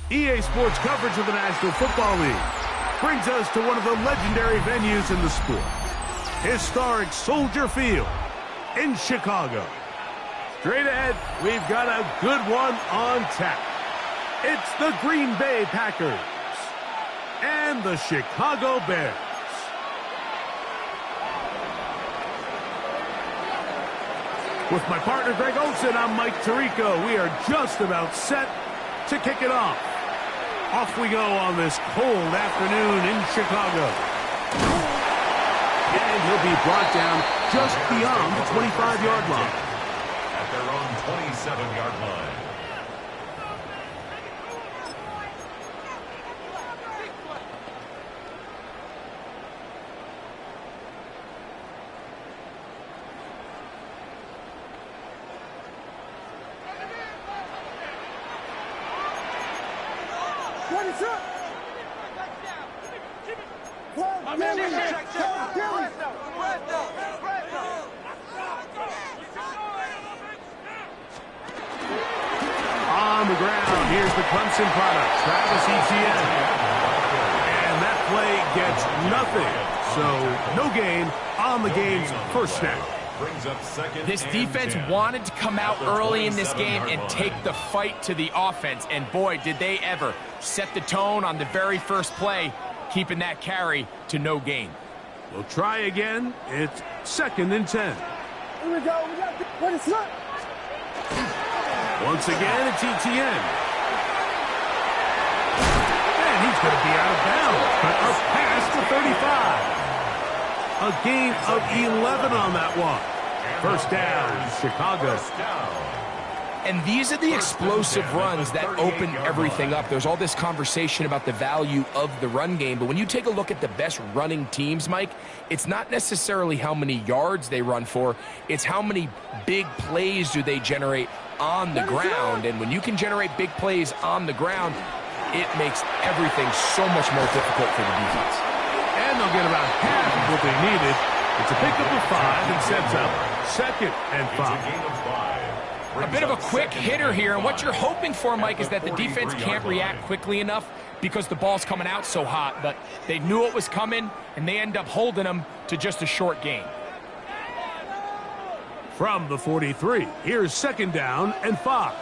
EA Sports coverage of the National Football League brings us to one of the legendary venues in the sport. Historic Soldier Field in Chicago. Straight ahead, we've got a good one on tap. It's the Green Bay Packers and the Chicago Bears. With my partner Greg Olson, I'm Mike Tirico. We are just about set to kick it off. Off we go on this cold afternoon in Chicago. And he'll be brought down just beyond the 25-yard line. At their own 27-yard line. On the ground, here's the Clemson product, Travis Etienne. And that play gets nothing. So no gain on the game's first snap. This defense wanted to come out early in this game and take the fight to the offense. And boy, did they ever set the tone on the very first play, keeping that carry to no gain. We'll try again. It's 2nd and 10. Here we go. What is up? Once again, it's Etienne. And he's going to be out of bounds, but up past the 35. A gain of 11 on that one. First down, Chicago. And these are the explosive runs that open everything up. There's all this conversation about the value of the run game, but when you take a look at the best running teams, Mike, it's not necessarily how many yards they run for, it's how many big plays do they generate on the ground. And when you can generate big plays on the ground, it makes everything so much more difficult for the defense. And they'll get about half of what they needed. It's a pickup of 5 and sets up 2nd and 5. A bit of a quick hitter here, and what you're hoping for, Mike, is that the defense can't react quickly enough because the ball's coming out so hot, but they knew it was coming, and they end up holding them to just a short gain. From the 43, here's 2nd down and 5.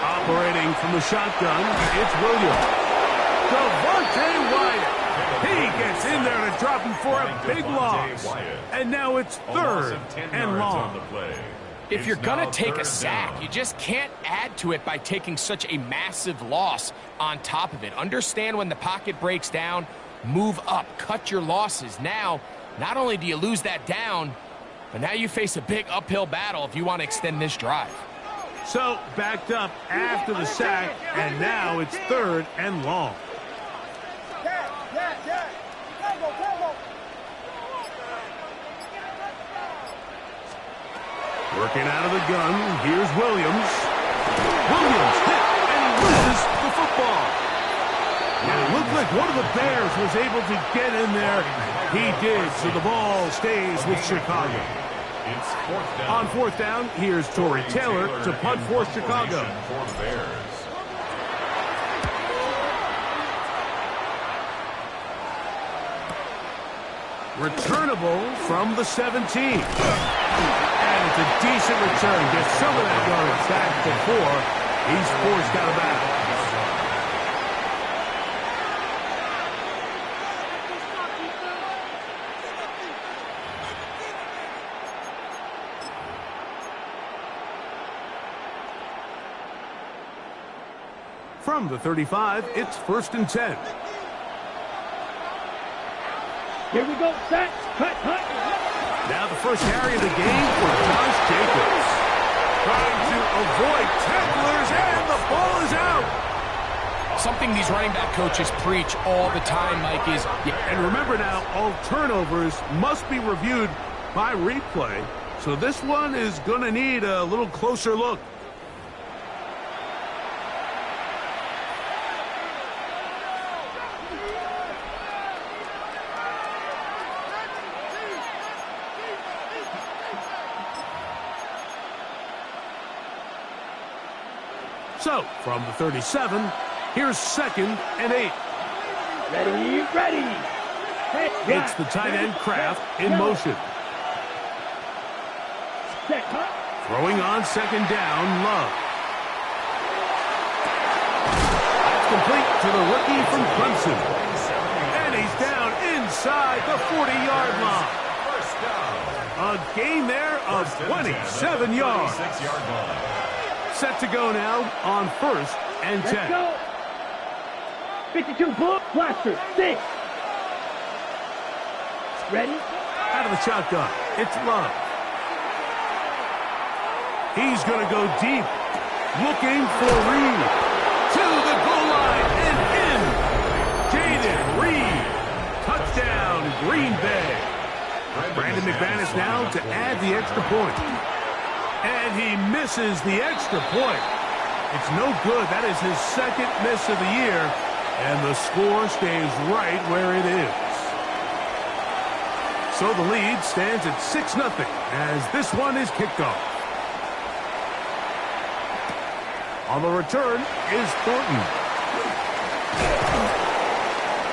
Operating from the shotgun, it's Williams. Devontae Wyatt. He gets in there to drop him for a big loss. And now it's 3rd and long. If you're going to take a sack, you just can't add to it by taking such a massive loss on top of it. Understand when the pocket breaks down, move up, cut your losses. Now, not only do you lose that down, but now you face a big uphill battle if you want to extend this drive. So, backed up after the sack, and now it's 3rd and long. Working out of the gun, here's Williams. Williams hit and loses the football. And it looked like one of the Bears was able to get in there. He did, so the ball stays with Chicago. On 4th down, here's Torrey Taylor to punt for Chicago. Returnable from the 17. And it's a decent return. Gets some of that yardage back before he's forced out of bounds. From the 35, it's 1st and 10. Here we go. Set. Cut. Now the first carry of the game for Josh Jacobs. Trying to avoid tacklers, and the ball is out. Something these running back coaches preach all the time, Mike, is... And remember now, all turnovers must be reviewed by replay. So this one is going to need a little closer look. So, from the 37, here's 2nd and 8. Ready. Hey, It's the tight end Kraft in motion. Set, cut. Throwing on 2nd down, Love. That's complete to the rookie from Clemson. And he's down inside the 40-yard line. First down. A gain there of 27 yards. 46-yard line. Set to go now on 1st and 10. Let's go. 52 bull blaster. 6. Ready? Out of the shotgun, it's Love. He's going to go deep, looking for Reed. To the goal line and in. Jaden Reed. Touchdown, Green Bay. Brandon McManus now to add the extra point. And he misses the extra point. It's no good. That is his 2nd miss of the year. And the score stays right where it is. So the lead stands at 6-0 as this one is kicked off. On the return is Thornton.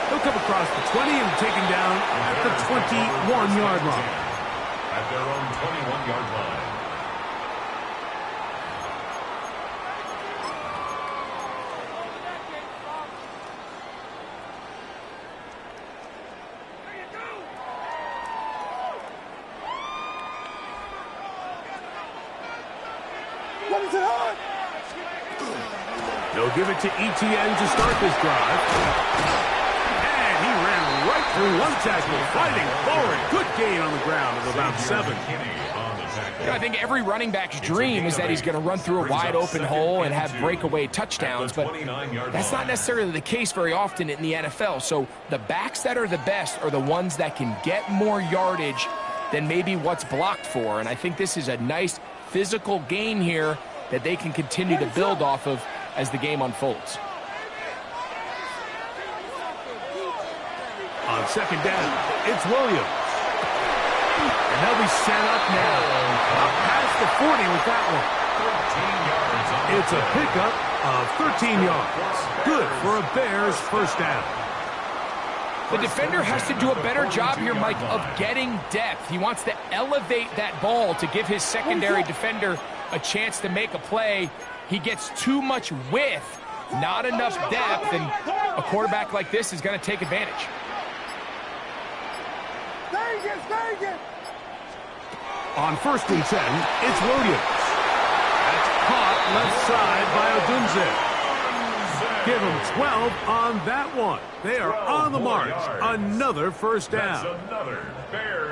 He'll come across the 20 and take him down at the 21-yard line. At their own 21-yard line. What is it on? They'll give it to ETN to start this drive. And he ran right through one tackle, fighting forward. Good gain on the ground of about 7. I think every running back's dream is that he's going to run through a wide open hole and have breakaway touchdowns, but that's not necessarily the case very often in the NFL. So the backs that are the best are the ones that can get more yardage than maybe what's blocked for. And I think this is a nice physical gain here that they can continue to build off of as the game unfolds. On 2nd down, it's Williams. And they'll be set up now. Up past the 40 with that one. It's a pickup of 13 yards. Good for a Bears first down. The defender has to do a better job here, Mike, of getting depth. He wants to elevate that ball to give his secondary defender a chance to make a play. He gets too much width, not enough depth, and a quarterback like this is going to take advantage. Vegas. On 1st and 10, it's Williams. That's caught left side by Odunze. Give him 12 on that one. They are on the march. Another first down.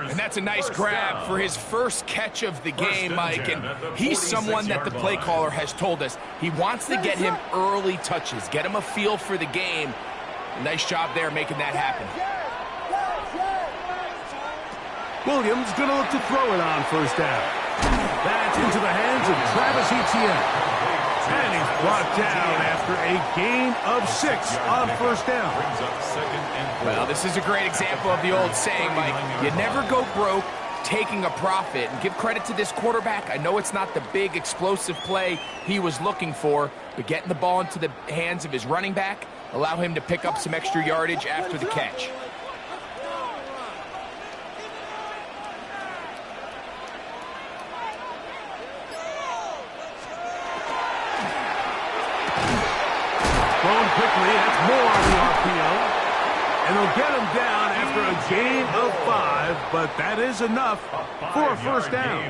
And that's a nice grab for his first catch of the game, Mike. And he's someone that the play caller has told us he wants to get him early touches, get him a feel for the game. Nice job there making that happen. Williams going to look to throw it on first down. That's into the hands of Travis Etienne. And he's brought down after a gain of 6 on first down. Well, this is a great example of the old saying, Mike, you never go broke taking a profit. And give credit to this quarterback. I know it's not the big explosive play he was looking for, but getting the ball into the hands of his running back, allow him to pick up some extra yardage after the catch. Thrown quickly, that's more on the RPO. And they'll get him down after a gain of 5, but that is enough for a first down.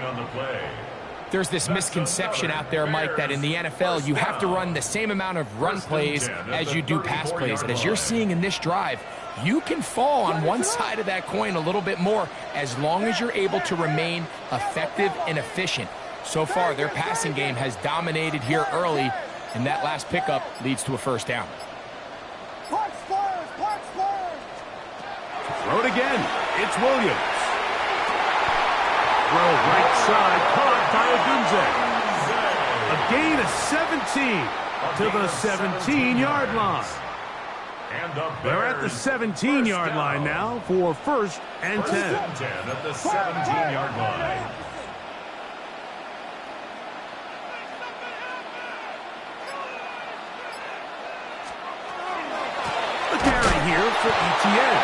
There's this misconception out there, Mike, that in the NFL you have to run the same amount of run plays as you do pass plays. And as you're seeing in this drive, you can fall on one side of that coin a little bit more as long as you're able to remain effective and efficient. So far, their passing game has dominated here early, and that last pickup leads to a first down. Park Spurs. Throw it again. It's Williams. Throw right side, caught by Odunze. A gain of 17 to the 17-yard line. They're at the 17-yard line now for 1st and 10. At the 17-yard line. here for ETN.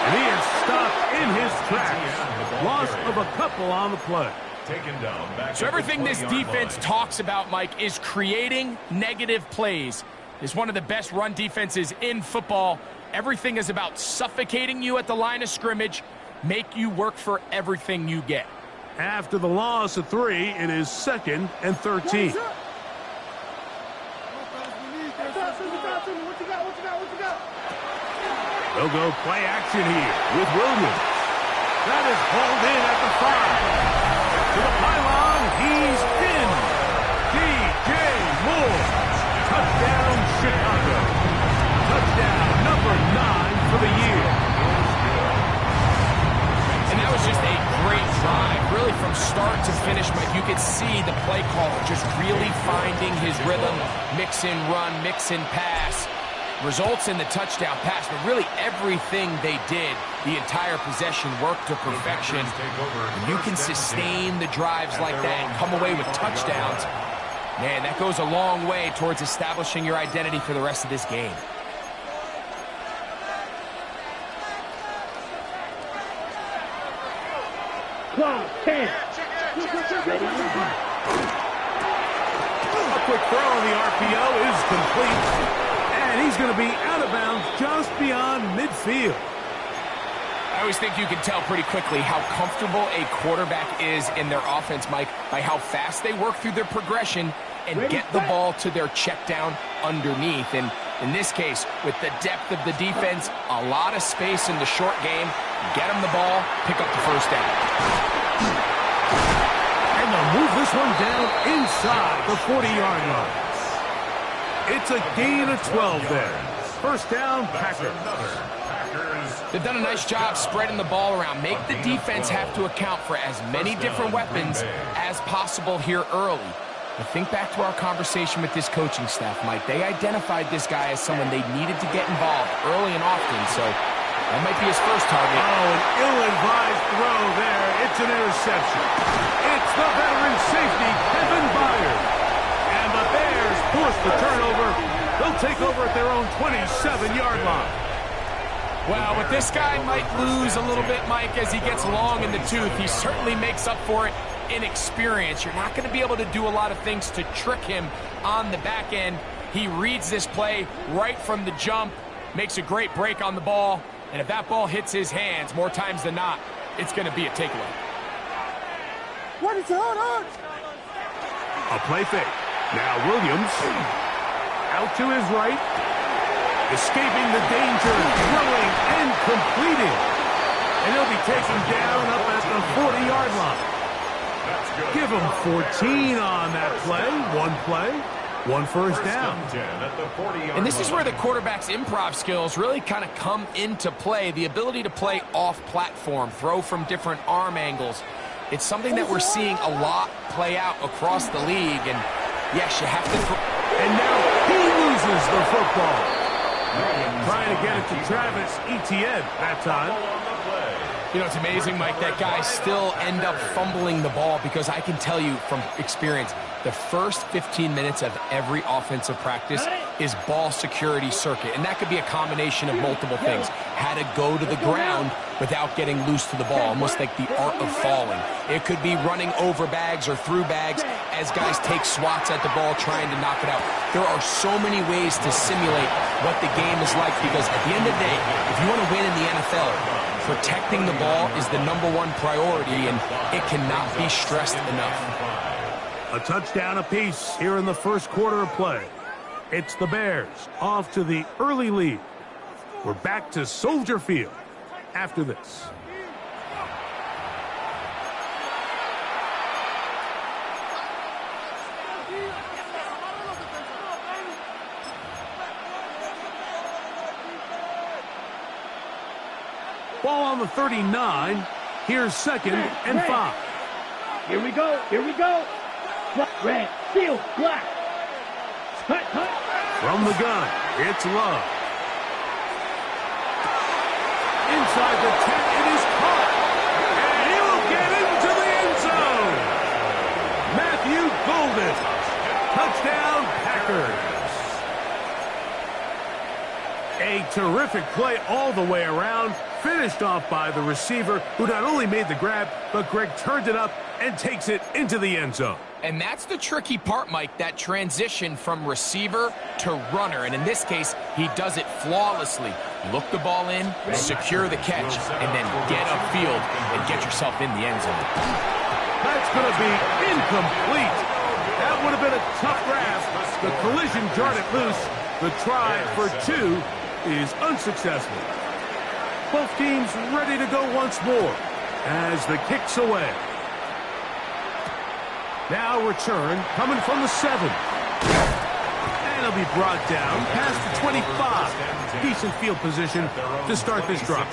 And he is stopped in his tracks. Loss of a couple on the play. Taken down back So at the everything this 20-yard defense line. talks about, Mike, is creating negative plays. It's one of the best run defenses in football. Everything is about suffocating you at the line of scrimmage, make you work for everything you get. After the loss of 3, it is 2nd and 13. They'll go play action here with Williams. That is hauled in at the 5. To the pylon, he's in. DJ Moore. Touchdown, Chicago. Touchdown number 9 for the year. And that was just a great drive, really from start to finish, Mike. You could see the play caller just really finding his rhythm, mix and run, mix and pass. Results in the touchdown pass, but really everything they did, the entire possession worked to perfection. And you can sustain the drives like that and come away with touchdowns. Man, that goes a long way towards establishing your identity for the rest of this game. Clock 10. Ready? A quick throw on the RPO is complete. And he's going to be out of bounds just beyond midfield. I always think you can tell pretty quickly how comfortable a quarterback is in their offense, Mike, by how fast they work through their progression and get the ball to their check down underneath. And in this case, with the depth of the defense, a lot of space in the short game, get them the ball, pick up the first down. And they'll move this one down inside the 40-yard line. It's a gain of 12 there. First down, Packers. They've done a nice job spreading the ball around. Make the defense have to account for as many different weapons as possible here early. But think back to our conversation with this coaching staff, Mike. They identified this guy as someone they needed to get involved early and often, so that might be his first target. Oh, an ill-advised throw there. It's an interception. It's the veteran safety, Kevin Byard. And the Bears force the turnover. They'll take over at their own 27-yard line. Well, but this guy might lose a little bit, Mike, as he gets long in the tooth. He certainly makes up for it in experience. You're not going to be able to do a lot of things to trick him on the back end. He reads this play right from the jump, makes a great break on the ball, and if that ball hits his hands more times than not, it's going to be a takeaway. What is going on? A play fake. Now Williams out to his right, escaping the danger, throwing and completing. And he'll be taken down up at the 40-yard line. Give him 14 on that play, one first down. And this is where the quarterback's improv skills really kind of come into play. The ability to play off-platform, throw from different arm angles. It's something that we're seeing a lot play out across the league. And yes, you have to throw. And now he loses the football. Trying to get it to Travis Etienne that time. You know, it's amazing, Mike, that guys still end up fumbling the ball because I can tell you from experience, the first 15 minutes of every offensive practice is ball security circuit. And that could be a combination of multiple things. How to go to the ground without getting loose to the ball, almost like the art of falling. It could be running over bags or through bags as guys take swats at the ball trying to knock it out. There are so many ways to simulate what the game is like because at the end of the day, if you want to win in the NFL, protecting the ball is the #1 priority, and it cannot be stressed enough. A touchdown apiece here in the first quarter of play. It's the Bears off to the early lead. We're back to Soldier Field after this. Ball on the 39. Here's 2nd and 5. Here we go. Red, field, black. Hut. From the gun, it's Love. Inside the 10, it is caught. And he'll get into the end zone. Matthew Golden. Touchdown, Packers. A terrific play all the way around, finished off by the receiver, who not only made the grab, but Greg turned it up and takes it into the end zone. And that's the tricky part, Mike, that transition from receiver to runner. And in this case, he does it flawlessly. Look the ball in, secure the catch, and then get upfield and get yourself in the end zone. That's going to be incomplete. That would have been a tough grab. The collision jarred it loose. The try for 2 is unsuccessful. Both teams ready to go once more as the kick's away. Now return coming from the 7. And it'll be brought down past the 25. Decent field position to start this drive.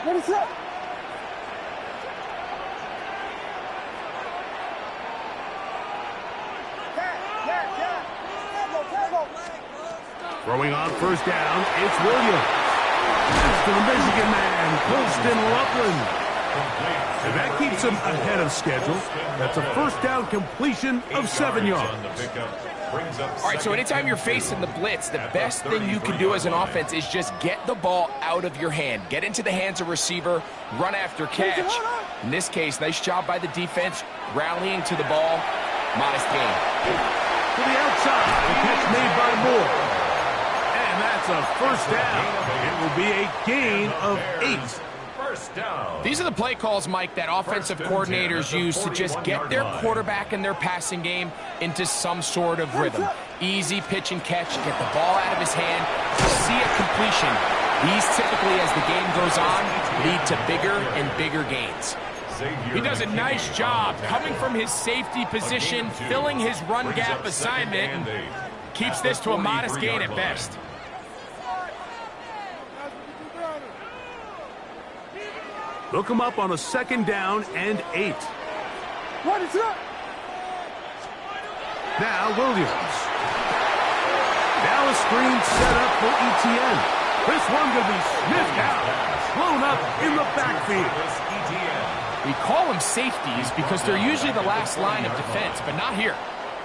What is up? Throwing on first down, it's Williams. That's to the Michigan man, Colston Loveland. And that keeps him ahead of schedule. That's a first down completion of 7 yards. All right, so anytime you're facing the blitz, the best thing you can do as an offense is just get the ball out of your hand. Get into the hands of receiver, run after catch. In this case, nice job by the defense, rallying to the ball. Modest gain. To the outside, the catch made by Moore. And that's a first down. It will be a gain of 8. First down. These are the play calls, Mike, that offensive coordinators use to just get their quarterback and their passing game into some sort of rhythm. Easy pitch and catch, get the ball out of his hand, see a completion. These typically, as the game goes on, lead to bigger and bigger gains. He does a nice job coming from his safety position, filling his run gap assignment, and keeps this to a modest gain at best. Look him up on a 2nd down and 8. What is up? Now Williams. Now a screen set up for ETN. This one going to be sniffed out. Blown up in the backfield. We call them safeties because they're usually the last line of defense, but not here.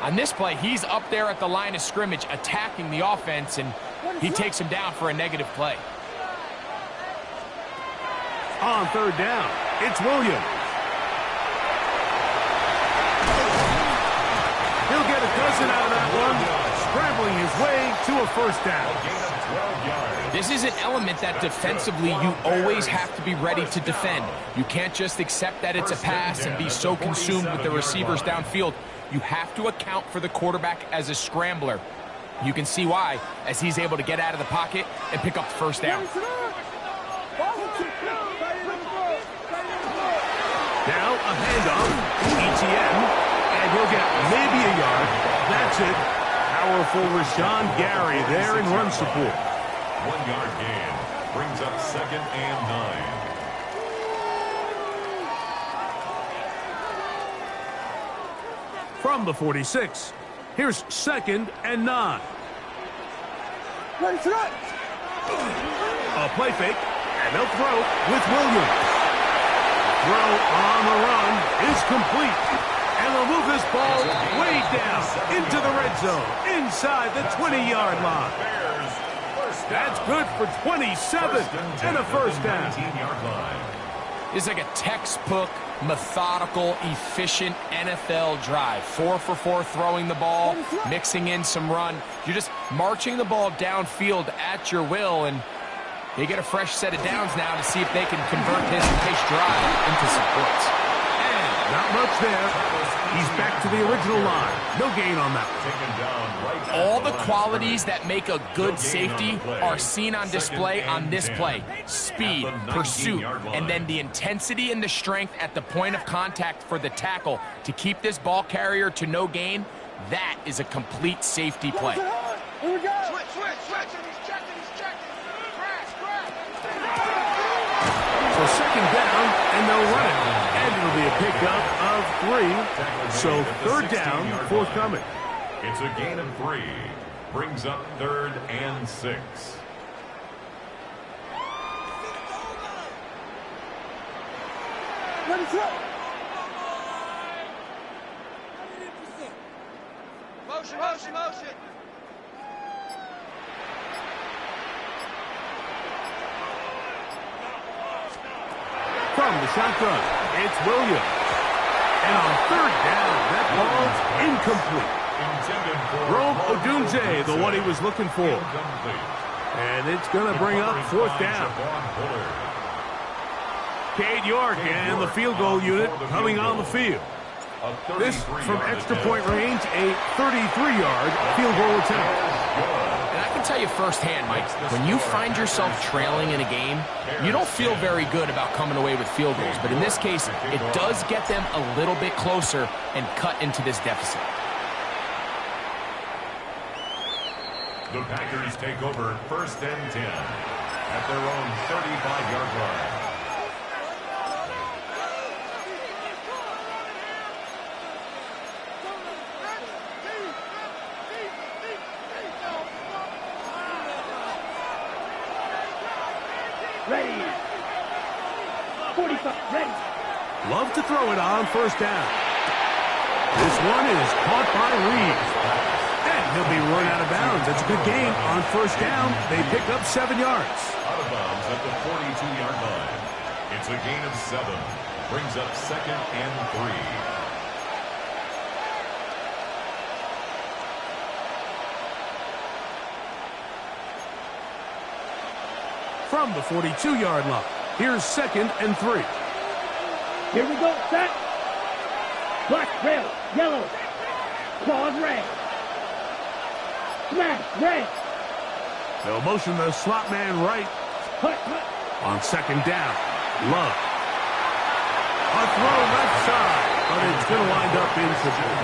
On this play, he's up there at the line of scrimmage attacking the offense, and he takes him down for a negative play. On 3rd down, it's Williams. He'll get a dozen out of that one, scrambling his way to a first down. This is an element that defensively you always have to be ready to defend. You can't just accept that it's a pass and be so consumed with the receivers downfield. You have to account for the quarterback as a scrambler. You can see why, as he's able to get out of the pocket and pick up the first down. Now a handoff to ETN, and he'll get maybe a yard. That's it. Powerful Rashawn Gary there in run support. 1 yard gain brings up 2nd and 9. From the 46, here's 2nd and 9. A play fake, and they'll throw with Williams. Throw on the run is complete. And they'll move this ball way down into the red zone, inside the 20-yard line. That's good for 27 and a first down. It's like a textbook, methodical, efficient NFL drive. 4 for 4 throwing the ball, mixing in some run. You're just marching the ball downfield at your will, and they get a fresh set of downs now to see if they can convert this nice drive into some points. And not much there. He's back to the original line. No gain on that one. All the qualities that make a good safety are seen on display on this play. Speed, pursuit, and then the intensity and the strength at the point of contact for the tackle to keep this ball carrier to no gain. That is a complete safety play. Here we go. So 2nd down, and they'll run it. And it'll be a pickup of 3. So 3rd down, forthcoming. It's a gain of 3. Brings up 3rd and 6. Motion, motion, motion. From the shotgun, it's Williams. And on third down, that ball's incomplete. Rome Odunze, the one he was looking for. And it's going to bring up fourth down. Cade York and the field goal unit coming on the field. This from extra point range, a 33-yard field goal attempt. And I can tell you firsthand, Mike, when you find yourself trailing in a game, you don't feel very good about coming away with field goals. But in this case, it does get them a little bit closer and cut into this deficit. The Packers take over 1st and 10 at their own 35-yard line. Ready. 45. Ready. Love to throw it on first down. This one is caught by Reeves. And he'll be run out of bounds. It's a good game on first down. They pick up 7 yards. Out of bounds at the 42-yard line. It's a gain of 7. Brings up 2nd and 3. From the 42-yard line, here's 2nd and 3. Here we go. Set. Black, red, yellow. Claws, red. Smash, red. They'll motion the slot man right. Hut, hut. On 2nd down, Love. A throw left side, but it's going to wind up incomplete.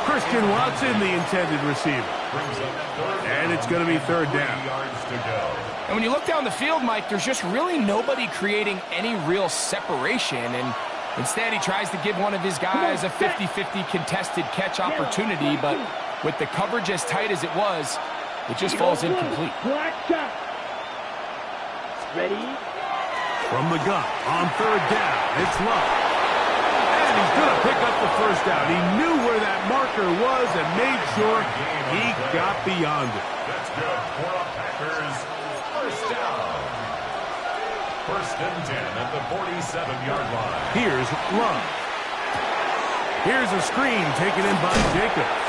Christian Watson, the intended receiver. And it's going to be 3rd down. And when you look down the field, Mike, there's just really nobody creating any real separation. And instead, he tries to give one of his guys a 50-50 contested catch opportunity. But with the coverage as tight as it was, it just falls incomplete. Black shot. Ready. From the gun, on 3rd down, it's Love. And he's going to pick up the first down. He knew where that marker was and made sure he got beyond it. That's good for the Packers. First down. 1st and 10 at the 47-yard line. Here's Love. Here's a screen taken in by Jacobs.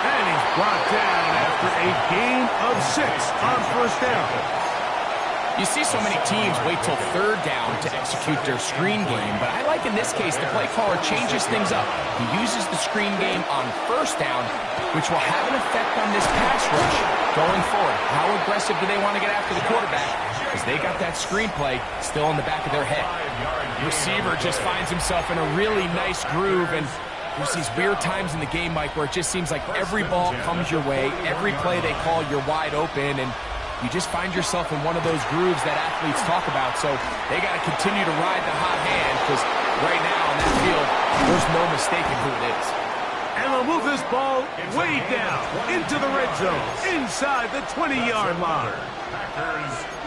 And he's brought down after a gain of 6 on first down. You see so many teams wait till 3rd down to execute their screen game, but I like in this case the play caller changes things up. He uses the screen game on 1st down, which will have an effect on this pass rush going forward. How aggressive do they want to get after the quarterback? Because they got that screen play still in the back of their head. Receiver just finds himself in a really nice groove, and there's these weird times in the game, Mike, where it just seems like every ball comes your way, every play they call, you're wide open, and you just find yourself in one of those grooves that athletes talk about. So they got to continue to ride the hot hand, because right now on that field, there's no mistaking who it is. And they'll move this ball way down into the red zone, inside the 20-yard line.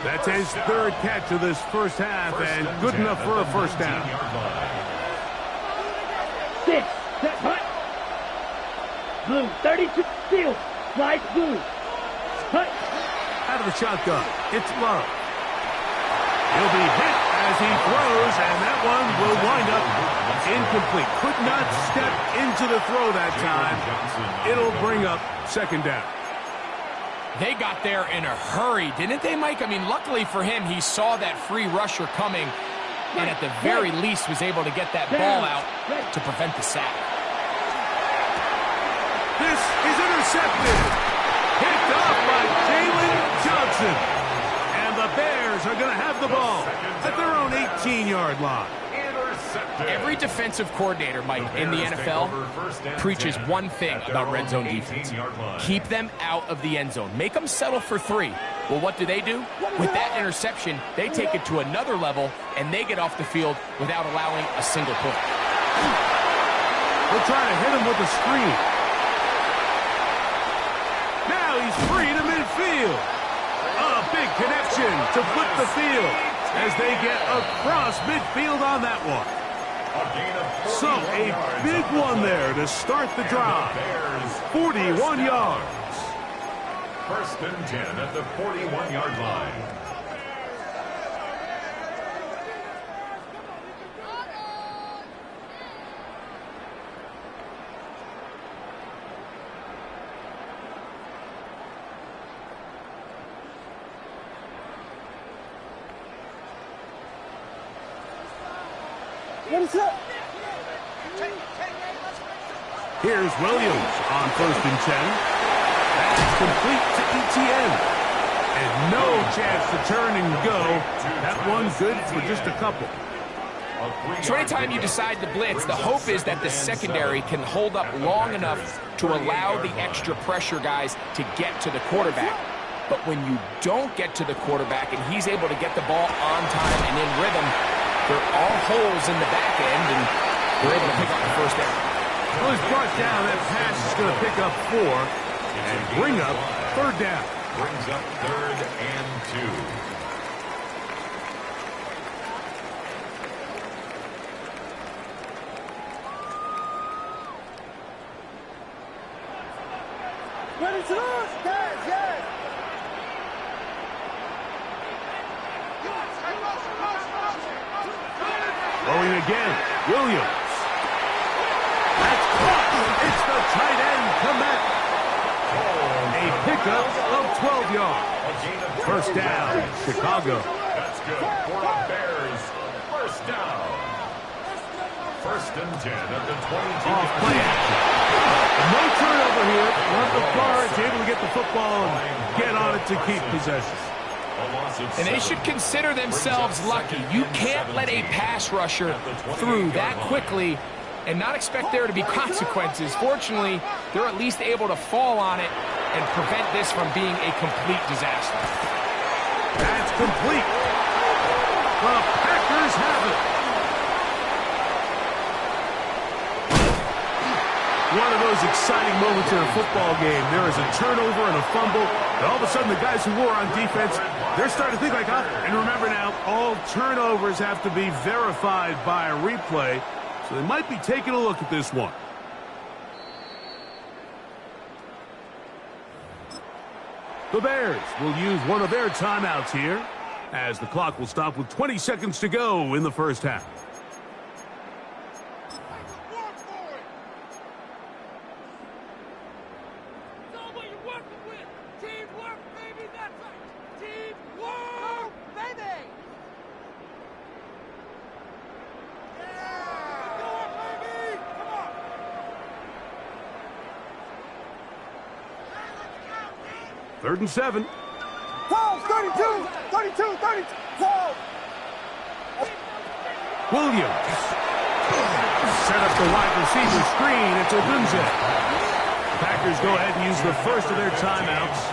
That's his 3rd catch of this first half, and good enough for a first down. 6. Set. Hut. Blue. 32. Field. Slice blue. Hut. Out of the shotgun, it's Love. He'll be hit as he throws, and that one will wind up incomplete. Could not step into the throw that time. It'll bring up 2nd down. They got there in a hurry, didn't they, Mike? I mean, luckily for him, he saw that free rusher coming, and at the very least was able to get that ball out to prevent the sack. This is intercepted. Picked off by Jalen Johnson. And the Bears are going to have the ball at their own 18-yard line. Every defensive coordinator, Mike, in the NFL preaches one thing about red zone defense. Keep them out of the end zone. Make them settle for 3. Well, what do? With that interception, they take it to another level, and they get off the field without allowing a single point. They're trying to hit him with a screen. Now he's free to midfield. A big connection to flip the field as they get across midfield on that one. So, a big one there to start the drive. 41 yards. First and 10 at the 41-yard line. What is up? Here's Williams on first and 10. That's complete to ETN. And no chance to turn and go. That one's good for just a couple. So anytime you decide to blitz, the hope is that the secondary can hold up long enough to allow the extra pressure guys to get to the quarterback. But when you don't get to the quarterback and he's able to get the ball on time and in rhythm, there are holes in the back end, and they're able to pick up the first down. Well, he's brought down. That pass is going to pick up 4 and bring up third down. Brings up 3rd and 2. Ready to lose? Yes, yes. Throwing again, Williams. That's caught. It's the tight end comeback. A pickup of 12 yards. First down, Chicago. That's good for the Bears. First down. First and 10 at the 22. Off play action. No turnover here. One of the guards able to get the football and get on it to keep possession. And they should consider themselves lucky. You can't let a pass rusher through that quickly and not expect there to be consequences. Fortunately, they're at least able to fall on it and prevent this from being a complete disaster. That's complete. The Packers have it. One of those exciting moments in a football game. There is a turnover and a fumble, and all of a sudden the guys who were on defense, they're starting to think like, and remember now, all turnovers have to be verified by a replay, so they might be taking a look at this one. The Bears will use one of their timeouts here, as the clock will stop with 20 seconds to go in the first half. Third and 7. 12, 32, 32, 32, 12. Williams. Set up the wide receiver screen. It's Odunze. Packers go ahead and use the first of their timeouts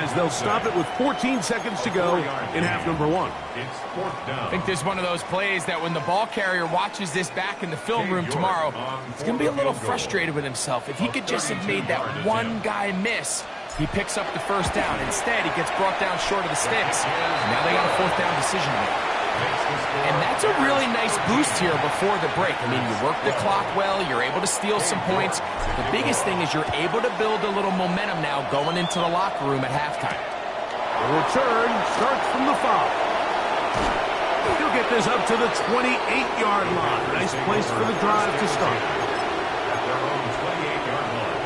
as they'll stop it with 14 seconds to go in half number 1. It's 4th down. I think this is one of those plays that when the ball carrier watches this back in the film room tomorrow, he's going to be a little frustrated with himself. If he could just have made that one guy miss, he picks up the first down. Instead, he gets brought down short of the sticks. Now they got a 4th down decision to make. And that's a really nice boost here before the break. I mean, you work the clock well. You're able to steal some points. The biggest thing is you're able to build a little momentum now going into the locker room at halftime. The return starts from the 5. He'll get this up to the 28-yard line. Nice place for the drive to start. At their own 28-yard line.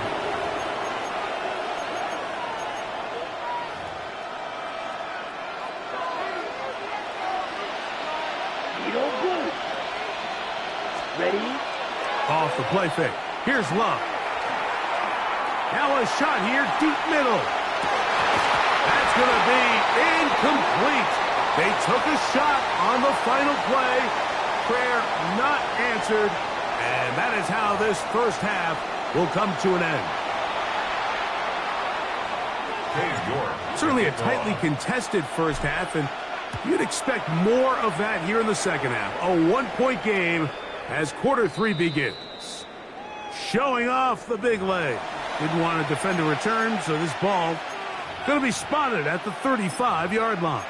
Ready? Off the play fake. Here's Love. Now a shot here, deep middle. That's going to be incomplete. They took a shot on the final play. Prayer not answered. And that is how this first half will come to an end. Certainly a tightly contested first half, and you'd expect more of that here in the second half. A one-point game as quarter 3 begins. Showing off the big leg. Didn't want to defend a return, so this ball going to be spotted at the 35-yard line.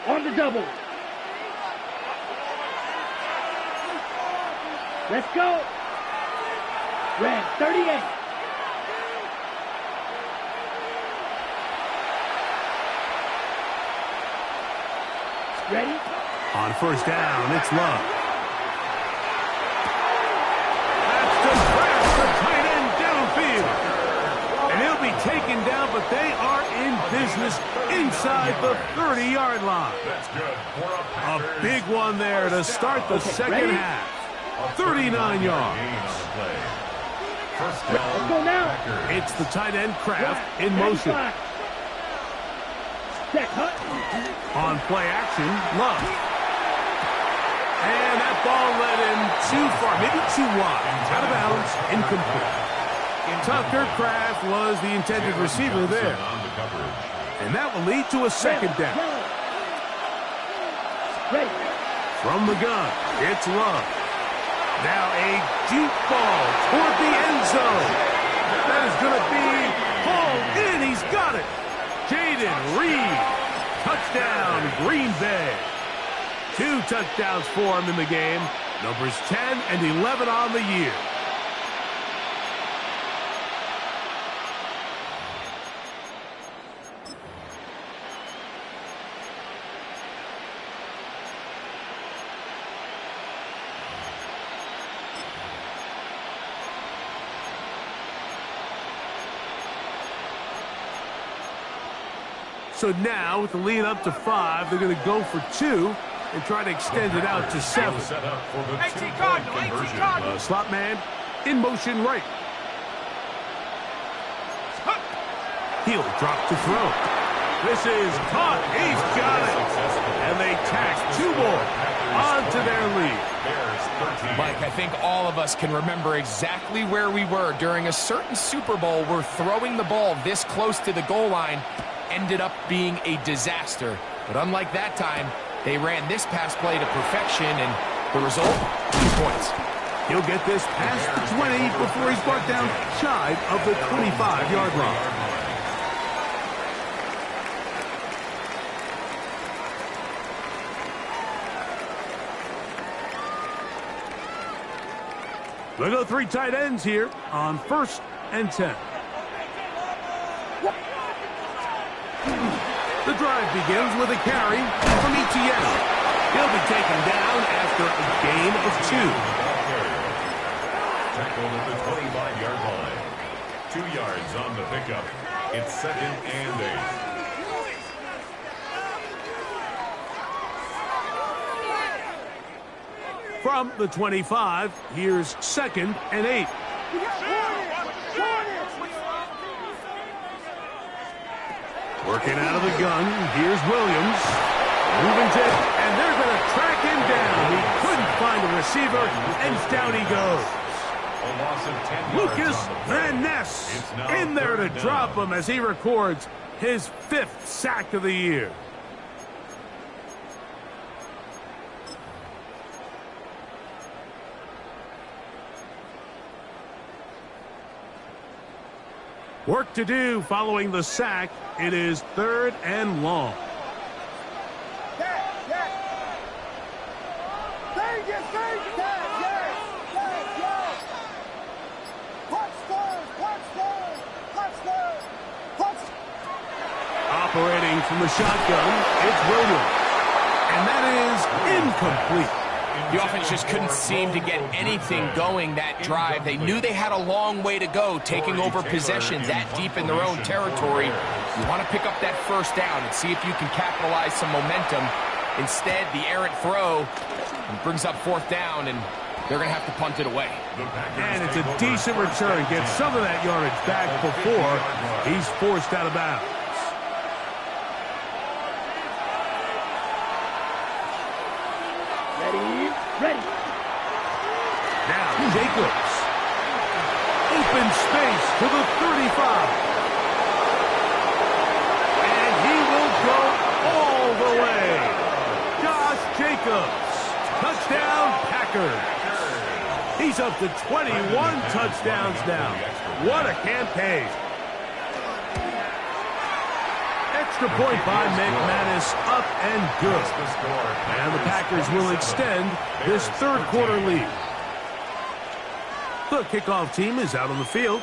On the double. Let's go. Red 38. Ready? On first down, it's Love. That's the grab, the tight end downfield. And he'll be taken down, but they are in business inside the 30-yard line. That's good. A big one there to start the second half. 39 yards. First down. Let's go now. It's the tight end Kraft in motion. Check, Hut. On play action, Love. And that ball led him too far, maybe too wide. Out of bounds, incomplete. Tucker Kraft was the intended receiver there. And that will lead to a second down. From the gun, it's Love. Now a deep ball toward the end zone. That is going to be hauled in. He's got it. Jaden Reed. Touchdown, Green Bay. 2 touchdowns for him in the game. Numbers 10 and 11 on the year. So now, with the lead up to 5, they're going to go for 2 and try to extend it out to 7. Set up for the 2-point conversion. Slot man in motion right. He'll drop to throw. This is caught. He's got it. And they tack 2 more onto their lead. Mike, I think all of us can remember exactly where we were during a certain Super Bowl where throwing the ball this close to the goal line ended up being a disaster. But unlike that time, they ran this pass play to perfection, and the result, 2 points. He'll get this past the 20 before he's brought down shy of the 25-yard line. They'll go 3 tight ends here on 1st and 10. The drive begins with a carry from Etienne. He'll be taken down after a gain of 2. Tackled at the 25-yard line. 2 yards on the pickup. It's 2nd and 8. From the 25, here's 2nd and 8. Working out of the gun, here's Williams. Moving to, and they're going to track him down. He couldn't find a receiver, and down he goes. A loss of 10 yards. Lucas Van Ness in there to drop him as he records his 5th sack of the year. Work to do following the sack. It is 3rd and long. Operating from the shotgun, it's Williams. And that is incomplete. The offense just couldn't seem to get anything going that drive. They knew they had a long way to go, taking over possession that deep in their own territory. You want to pick up that first down and see if you can capitalize some momentum. Instead, the errant throw brings up 4th down, and they're going to have to punt it away. And it's a decent return. Get some of that yardage back before he's forced out of bounds. Ready. Now Jacobs. Open space to the 35. And he will go all the way. Josh Jacobs. Touchdown, Packers. He's up to 21 touchdowns now. What a campaign. Extra point by McManus, up and good. And the Packers will extend this 3rd quarter lead. The kickoff team is out on the field,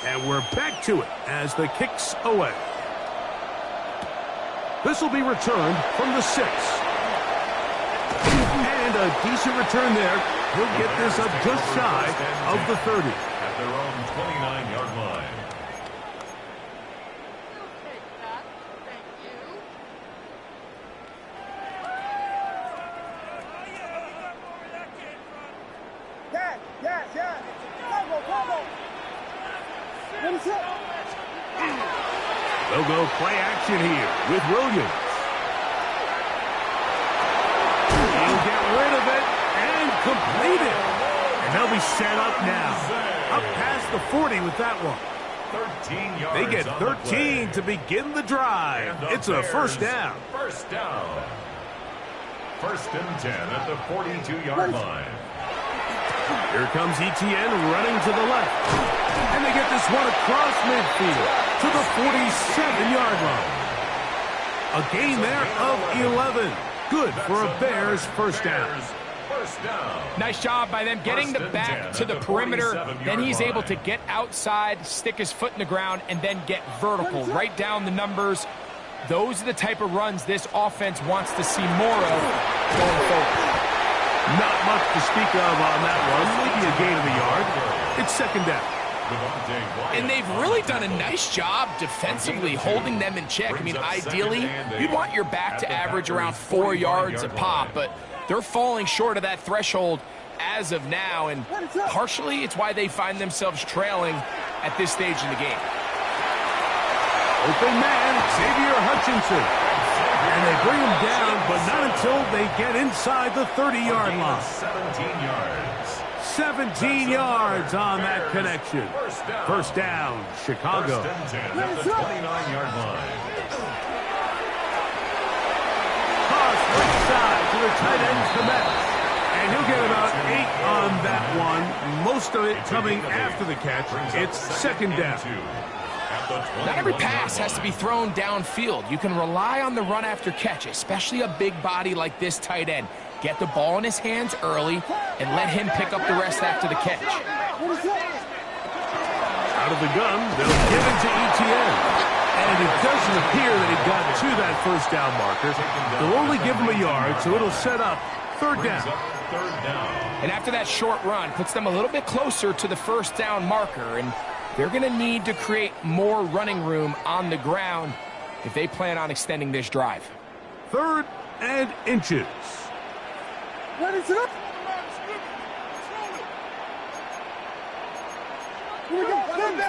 and we're back to it as the kick's away. This will be returned from the 6. And a decent return there. He'll get this up just shy of the 30. At their own 29-yard line. They'll go play action here with Williams. He'll get rid of it and complete it. And they'll be set up now. Up past the 40 with that one. 13 yards. They get 13 to begin the drive. It's a first down. First down. First and 10 at the 42-yard line. Here comes ETN running to the left. And they get this one across midfield to the 47-yard line. A gain there of 11. Good for a Bears first down. Nice job by them getting the back to the perimeter. Then he's able to get outside, stick his foot in the ground, and then get vertical. Right down the numbers. Those are the type of runs this offense wants to see more of going forward. Not much to speak of on that one. Maybe a gain of a yard. It's second down. And they've really done a nice job defensively holding them in check. I mean, ideally, you'd want your back to average around 4 yards a pop, but they're falling short of that threshold as of now, and partially it's why they find themselves trailing at this stage in the game. Open man, Xavier Hutchinson. And they bring him down, but not until they get inside the 30-yard line. 17 yards. 17 yards on that connection. First down, Chicago. First and 10 at the 29-yard line. Toss right side to the tight end, Komet. And he'll get about 8 on that one. Most of it coming after the catch. It's second down. Not every pass has to be thrown downfield. You can rely on the run after catch, especially a big body like this tight end. Get the ball in his hands early and let him pick up the rest after the catch. Out of the gun, they'll give it to ETN. And it doesn't appear that he got to that first down marker. They'll only give him a yard, so it'll set up third down. And after that short run, puts them a little bit closer to the first down marker, and they're going to need to create more running room on the ground if they plan on extending this drive. Third and inches. Ready, set up. Here we go. Pin.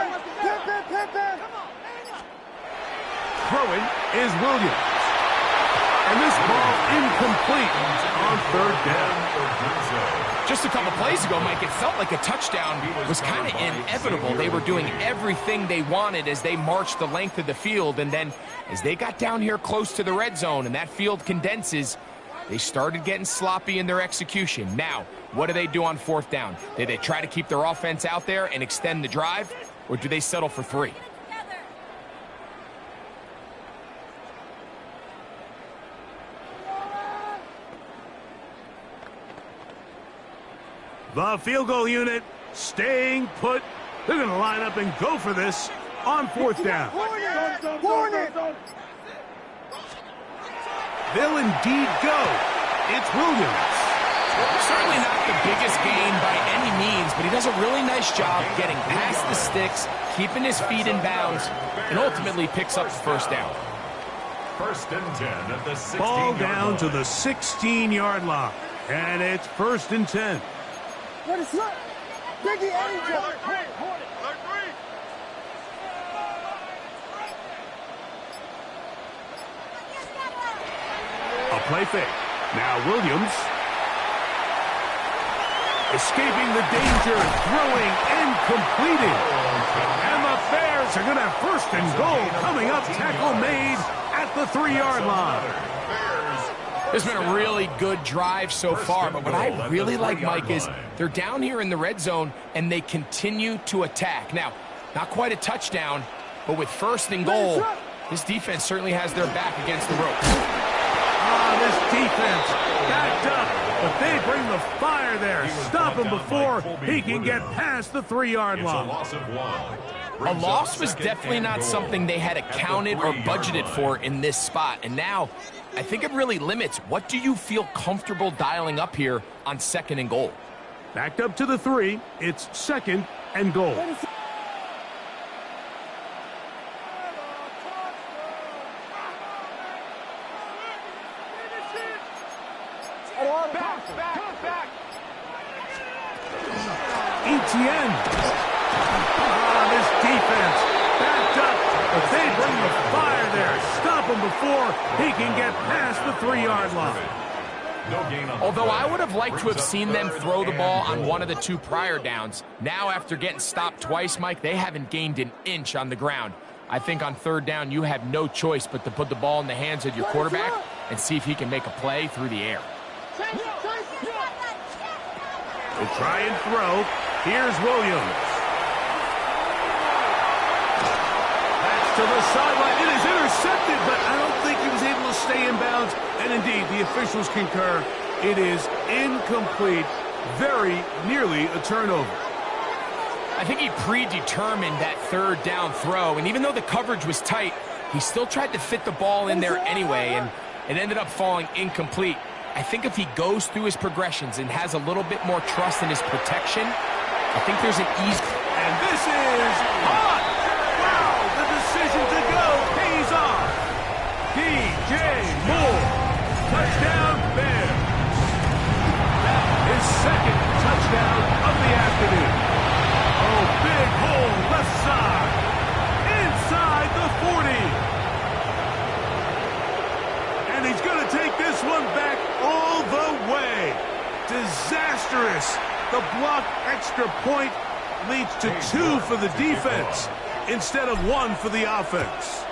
Throwing is Williams. And this ball incomplete on third down. Just a couple plays ago, Mike, it felt like a touchdown was kind of inevitable. They were doing everything they wanted as they marched the length of the field, and then as they got down here close to the red zone and that field condenses, they started getting sloppy in their execution. Now, what do they do on fourth down? Do they try to keep their offense out there and extend the drive, or do they settle for 3? The field goal unit staying put. They're going to line up and go for this on fourth down. They'll indeed go. It's Williams. Certainly not the biggest gain by any means, but he does a really nice job getting past the sticks, keeping his feet in bounds, and ultimately picks up the first down. First and 10 at the 16-yard Ball down line. to the 16-yard line. And it's first and 10. What is up? Biggie Angel. A play fake. Now Williams. Escaping the danger, throwing and completing. And the Bears are going to have first and goal coming up. Tackle made at the 3-yard line. This has been a really good drive so far, but what I really like, Mike, is they're down here in the red zone, and they continue to attack. Now, not quite a touchdown, but with first and goal, this defense certainly has their back against the ropes. Oh, This defense backed up, but they bring the fire there. Stop him before he can get past the 3-yard line. A loss was definitely not something they had accounted or budgeted for in this spot. And now, I think it really limits. What do you feel comfortable dialing up here on 2nd and goal? Backed up to the 3. It's 2nd and goal. Back. ETN. This defense backed up, but they bring the fire there. Stop him before he can get past the 3-yard line. Although I would have liked to have seen them throw the ball on one of the 2 prior downs, now after getting stopped twice, Mike, they haven't gained an inch on the ground. I think on 3rd down, you have no choice but to put the ball in the hands of your quarterback and see if he can make a play through the air. To try and throw, here's Williams. That's to the sideline. It is intercepted, but I don't think he was able to stay in bounds. And indeed, the officials concur. It is incomplete, very nearly a turnover. I think he predetermined that 3rd down throw, and even though the coverage was tight, he still tried to fit the ball in there anyway, and it ended up falling incomplete. I think if he goes through his progressions and has a little bit more trust in his protection, I think there's an easy... And this is hot! Wow, the decision to go pays off. DJ Moore, touchdown Bears. His 2nd touchdown of the afternoon. Oh, big hole left side. Inside the 40. And he's going to take this one back all the way. Disastrous. The blocked extra point leads to 2 for the defense instead of 1 for the offense.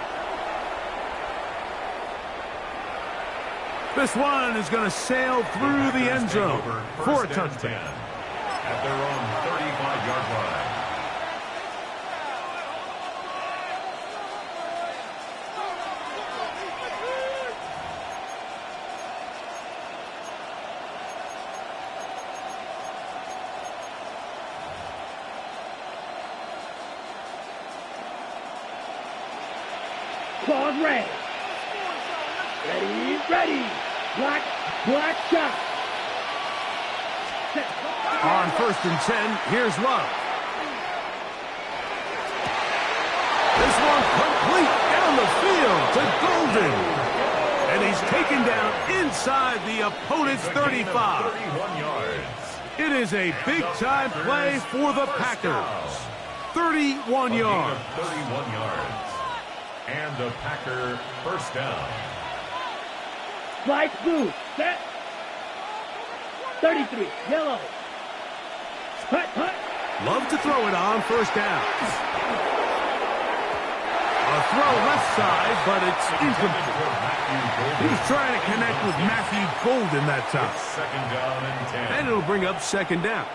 This one is going to sail through the end zone for a touchdown. At their own 35-yard line. Claws red. Ready. Black shot. On 1st and 10, here's Love. This one complete down the field to Golden. And he's taken down inside the opponent's 35. 31 yards. It is a big-time play for the Packers. 31 yards. 31 yards. And a Packer 1st down. Flight blue. Set. 33. Yellow. Hut. Love to throw it on 1st down. A throw left side, but it's incomplete. He's trying to connect with Matthew Golden that time. 2nd down and 10. And it'll bring up 2nd down.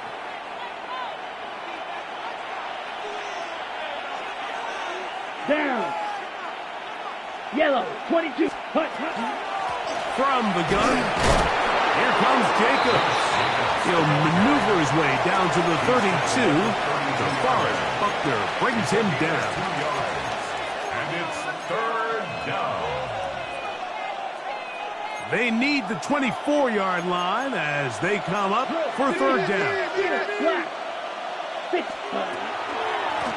Down. Yellow. 22. Hut. From the gun, here comes Jacobs. He'll maneuver his way down to the 32. DeForest Buckner brings him down. 2 yards. And it's 3rd down. They need the 24-yard line as they come up for 3rd down.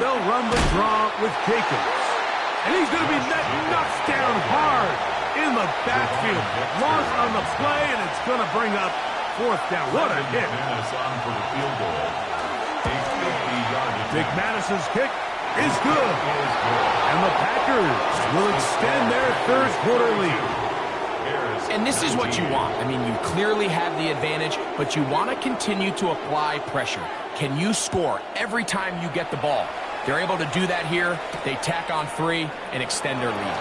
They'll run the draw with Jacobs. And he's going to be knocked down hard in the backfield. Loss on the play, and it's going to bring up 4th down. What a hit. On for the field goal. A 50-yard Dick Mattis's kick is good. And the Packers will extend their 3rd quarter lead. And this is what you want. I mean, you clearly have the advantage, but you want to continue to apply pressure. Can you score every time you get the ball? They're able to do that here. They tack on 3 and extend their lead.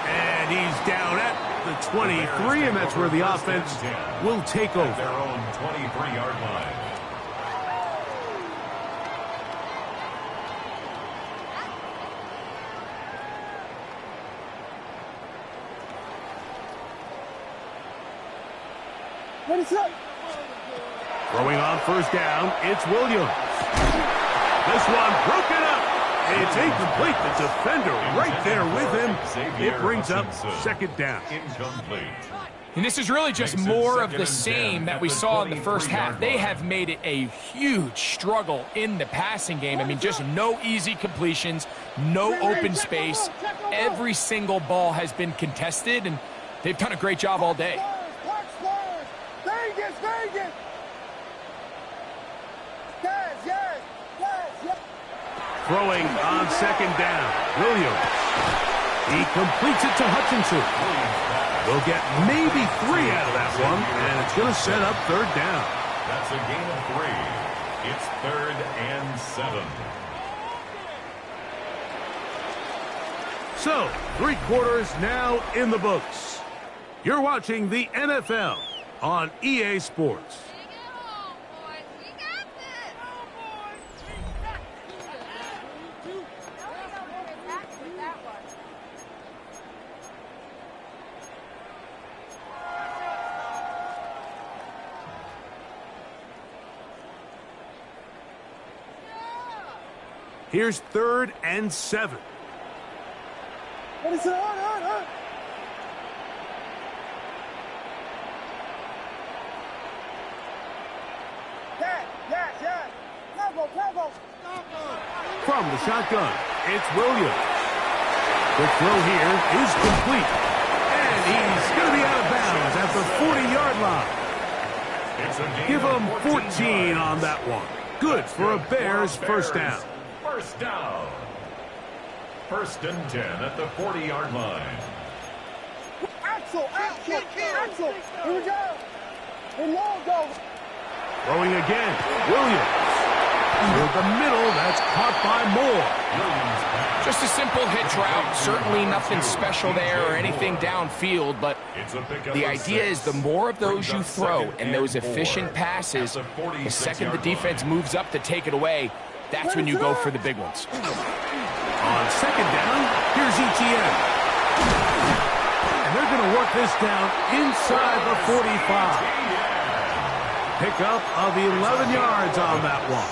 And he's down at the 23, and that's where the offense will take over. Their own 23-yard line. Throwing on first down, it's Williams. This one broken up. It's incomplete. The defender right there with him. It brings up second down. Incomplete. And this is really just more of the same that we saw in the first half. They have made it a huge struggle in the passing game. I mean, just no easy completions, no open space. Every single ball has been contested, and they've done a great job all day. Throwing on second down, Williams. He completes it to Hutchinson. They'll get maybe 3 out of that one, and it's going to set up third down. That's a gain of 3. It's 3rd and 7. So, 3 quarters now in the books. You're watching the NFL on EA Sports. Here's 3rd and 7. From the shotgun, it's Williams. The throw here is complete. And he's going to be out of bounds at the 40-yard line. Give him 14 on that one. Good for a Bears first down. First down. 1st and 10 at the 40-yard line. Axel. Here we go. In long go. Throwing again, Williams. Through the middle, that's caught by Moore. Just a simple hitch route. Certainly nothing special there or anything downfield, but the idea is the more of those you throw and those efficient passes, the second the defense moves up to take it away, that's when you go for the big ones. On second down, here's ETN. And they're going to work this down inside the 45. Pickup of 11 yards on that one.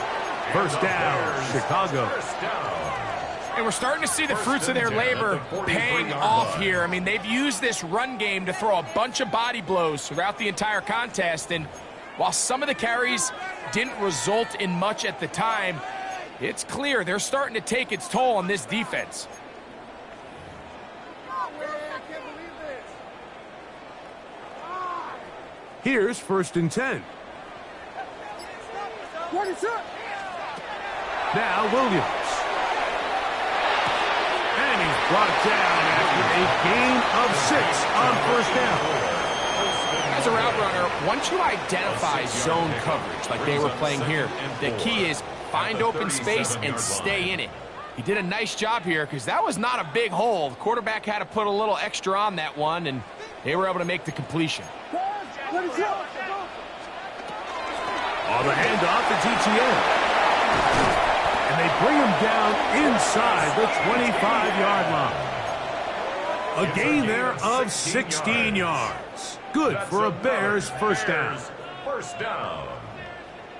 First down, Chicago. And we're starting to see the fruits of their labor paying off here. I mean, they've used this run game to throw a bunch of body blows throughout the entire contest. And while some of the carries didn't result in much at the time, it's clear they're starting to take its toll on this defense. Here's 1st and 10. Now Williams. And he's brought down after a gain of 6 on first down. As a route runner, once you identify zone coverage like they were playing here, the key is find open space and stay in it. He did a nice job here because that was not a big hole. The quarterback had to put a little extra on that one, and they were able to make the completion. On the handoff, it's ETN. And they bring him down inside the 25-yard line. A gain there of 16 yards. Good for a Bears first down. First down.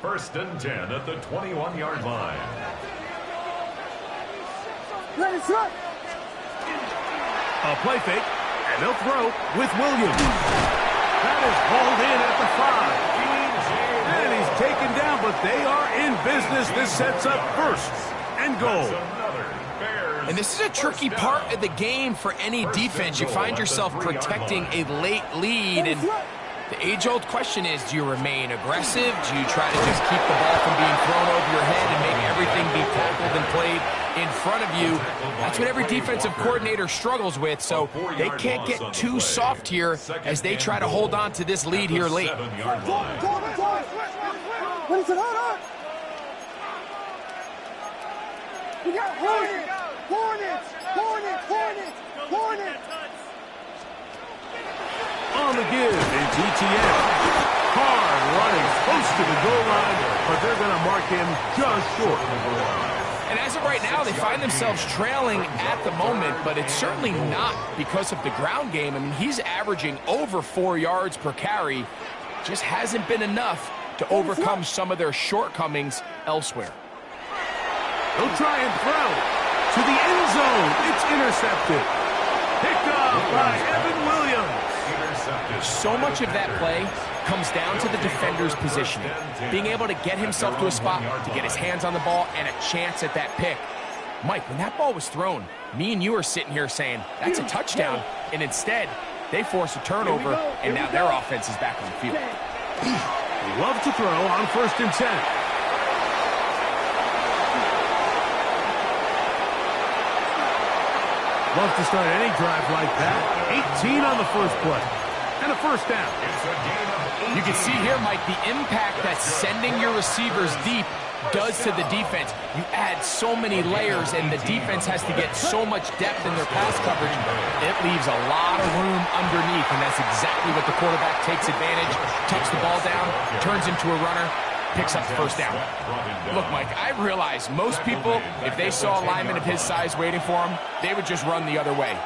1st and 10 at the 21-yard line. A play fake, and they'll throw with Williams. That is hauled in at the 5. And he's taken down, but they are in business. This sets up 1st and goal. And this is a tricky part of the game for any defense. You find yourself protecting a late lead, and the age-old question is, do you remain aggressive? Do you try to just keep the ball from being thrown over your head and make everything be tackled and played in front of you? That's what every defensive coordinator struggles with, so they can't get too soft here as they try to hold on to this lead here late. We got Hornets! On the give, it's ETN. Hard running, close to the goal line, but they're going to mark him just short. And as of right now, they find themselves trailing at the moment, but it's certainly not because of the ground game. I mean, he's averaging over 4 yards per carry. just hasn't been enough to overcome some of their shortcomings elsewhere. They'll try and throw to the end zone. It's intercepted. Picked up by Evan Williams. So much of that play comes down to the defender's positioning, being able to get himself to a spot, to get his hands on the ball, and a chance at that pick. Mike, when that ball was thrown, me and you are sitting here saying, that's a touchdown, and instead, they force a turnover, and now their offense is back on the field. Love to throw on 1st and 10. Love to start any drive like that. 18 on the first play. And a first down. You can see here, Mike, the impact that sending your receivers deep does to the defense. You add so many layers, and the defense has to get so much depth in their pass coverage. It leaves a lot of room underneath, and that's exactly what the quarterback takes advantage, tucks the ball down, turns into a runner, picks up the first down. Look, Mike, I realize most people, if they saw a lineman of his size waiting for him, they would just run the other way.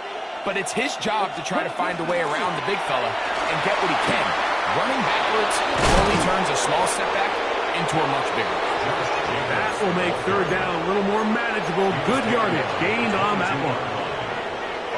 But it's his job to try to find a way around the big fella and get what he can. Running backwards only turns a small setback into a much bigger. That will make 3rd down a little more manageable. Good yardage gained on that one.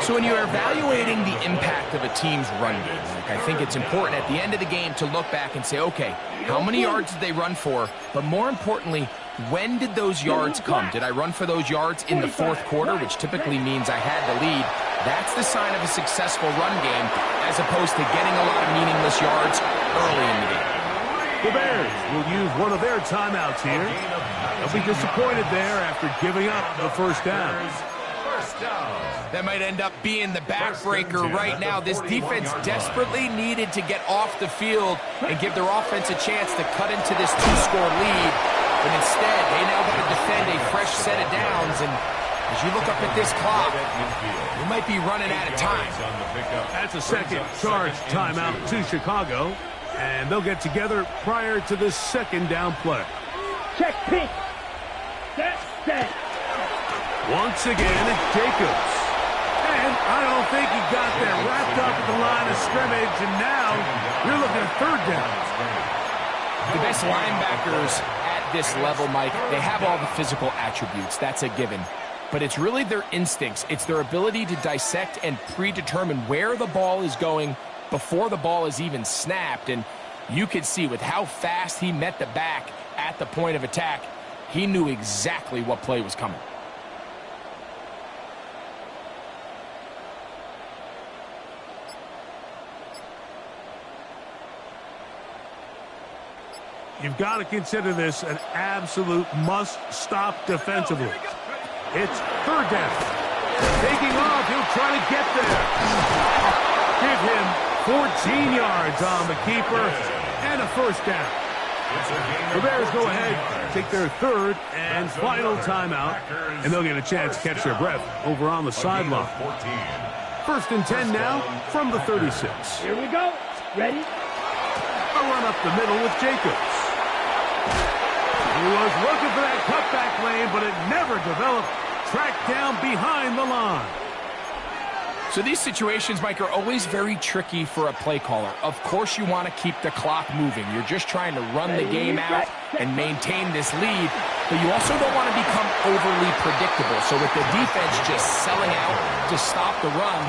So when you're evaluating the impact of a team's run game, Mike, I think it's important at the end of the game to look back and say, okay, how many yards did they run for? But more importantly, when did those yards come? Did I run for those yards in the 4th quarter, which typically means I had the lead? That's the sign of a successful run game, as opposed to getting a lot of meaningless yards early in the game. The Bears will use one of their timeouts here. They'll be disappointed there after giving up the first down. That might end up being the backbreaker right now. This defense desperately needed to get off the field and give their offense a chance to cut into this 2-score lead. But instead, they now got to defend a fresh set of downs. And as you look up at this clock, we might be running out of time. That's a second charge timeout to Chicago. And they'll get together prior to the 2nd down play. Check pink. Set. Once again, it's Jacobs. And I don't think he got there. Wrapped up at the line of scrimmage, and now you're looking at 3rd down. The best linebackers at this level, Mike, they have all the physical attributes. That's a given. But it's really their instincts. It's their ability to dissect and predetermine where the ball is going before the ball is even snapped. And you could see with how fast he met the back at the point of attack, he knew exactly what play was coming. You've got to consider this an absolute must-stop defensively. It's 3rd down. Taking off, he'll try to get there. Give him 14 yards on the keeper and a first down. The Bears go ahead, take their 3rd and final timeout, and they'll get a chance to catch their breath over on the sideline. 1st and 10 now from the 36. Here we go. Ready? A run up the middle with Jacobs. He was looking for that cutback lane, but it never developed. Tracked down behind the line. So these situations, Mike, are always very tricky for a play caller. Of course you want to keep the clock moving. You're just trying to run the game out and maintain this lead, but you also don't want to become overly predictable. So with the defense just selling out to stop the run,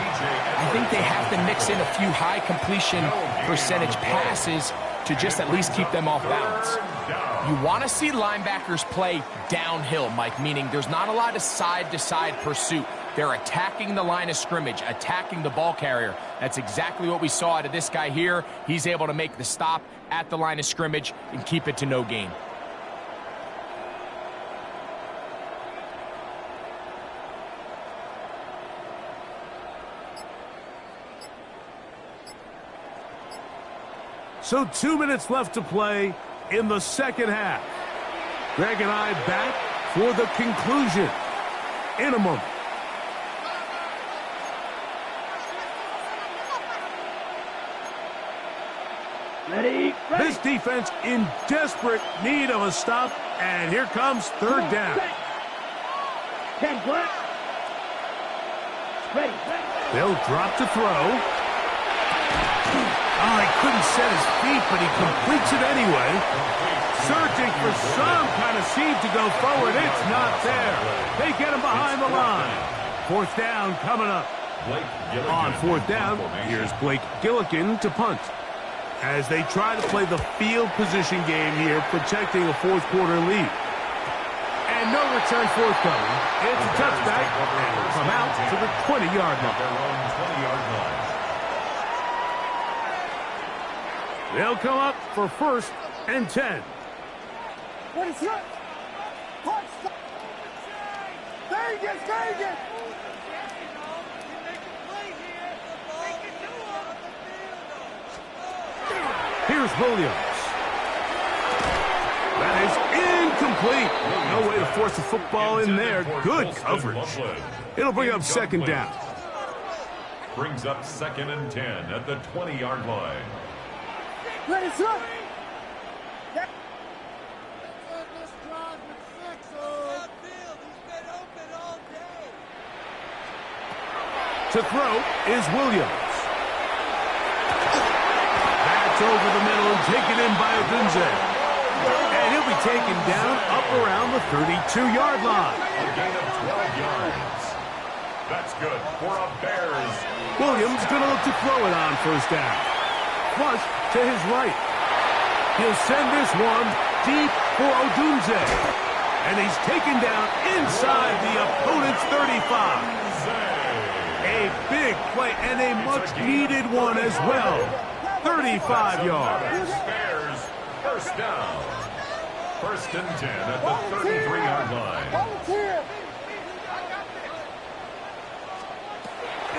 I think they have to mix in a few high completion percentage passes to just at least keep them off balance. You want to see linebackers play downhill, Mike, meaning there's not a lot of side-to-side pursuit. They're attacking the line of scrimmage, attacking the ball carrier. That's exactly what we saw out of this guy here. He's able to make the stop at the line of scrimmage and keep it to no gain. So 2 minutes left to play in the 2nd half. Greg and I back for the conclusion in a moment. Ready? This defense in desperate need of a stop, and here comes 3rd down. 10 black. Ready. They'll drop to throw. Oh, he couldn't set his feet, but he completes it anyway. Searching for some kind of seed to go forward. It's not there. They get him behind the line. Fourth down coming up. On fourth down, here's Blake Gillikin to punt. As they try to play the field position game here, protecting a fourth quarter lead. And no return forthcoming. It's a touchback, and it'll come out to the 20-yard line. They'll come up for 1st and 10. What is it? Vegas! Here's Williams. That is incomplete. No way to force the football in there. Good coverage. It'll bring up 2nd down. Brings up 2nd and 10 at the 20-yard line. What is it? To throw is Williams. That's over the middle and taken in by Odunze. And he'll be taken down up around the 32-yard line. A gain of 12 yards. That's good for a Bears. Williams going to look to throw it on 1st down. Flush to his right. He'll send this one deep for Odunze. And he's taken down inside the opponent's 35. A big play and a much-needed one as well. 35 yards. Bears, 1st down. 1st and 10 at the 33-yard line.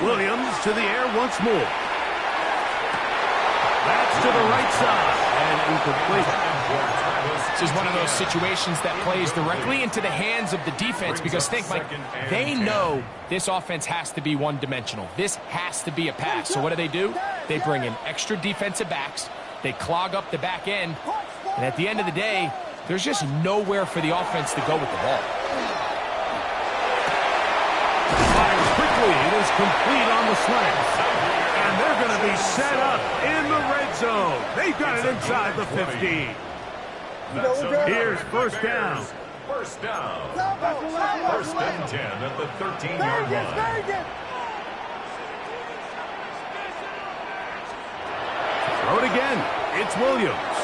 Williams to the air once more. That's to the right side and incomplete. This is one of those situations that plays directly into the hands of the defense because think, Mike, they know this offense has to be one-dimensional. This has to be a pass. So what do? They bring in extra defensive backs. They clog up the back end. And at the end of the day, there's just nowhere for the offense to go with the ball. Fires quickly. It is complete on the slant. And they're going to be set up in the red zone. They've got it inside the 15. Here's 1st down. 1st down. 1st and 10 at the 13-yard line. Throw it again. It's Williams.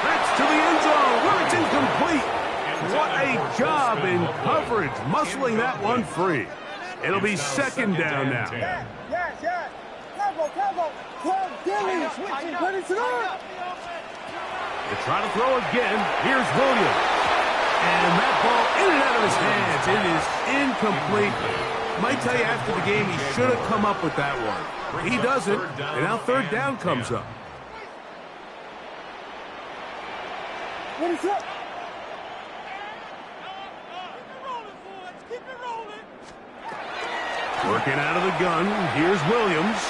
That's to the end zone where it's incomplete. What a job in coverage, muscling that one free. It'll be 2nd down now. Yes. Cover. What is it? They try to throw again. Here's Williams. And that ball in and out of his hands. It is incomplete. Might tell you after the game he should have come up with that one. He doesn't. And now 3rd down comes up. What is it? Working out of the gun. Here's Williams.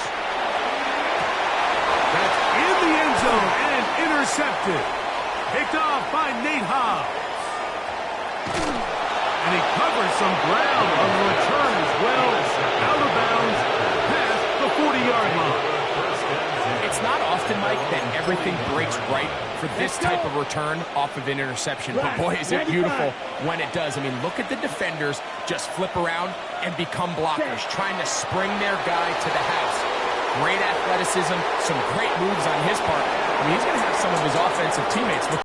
That's in the end zone and intercepted. Picked off by Nate Hobbs. And he covers some ground on the return as well. Out of bounds, past the 40-yard line. It's not often, Mike, that everything breaks right for this type of return off of an interception. But boy, is it beautiful when it does. I mean, look at the defenders just flip around and become blockers, trying to spring their guy to the house. Great athleticism, some great moves on his part. I mean, he's going to have some of his offensive teammates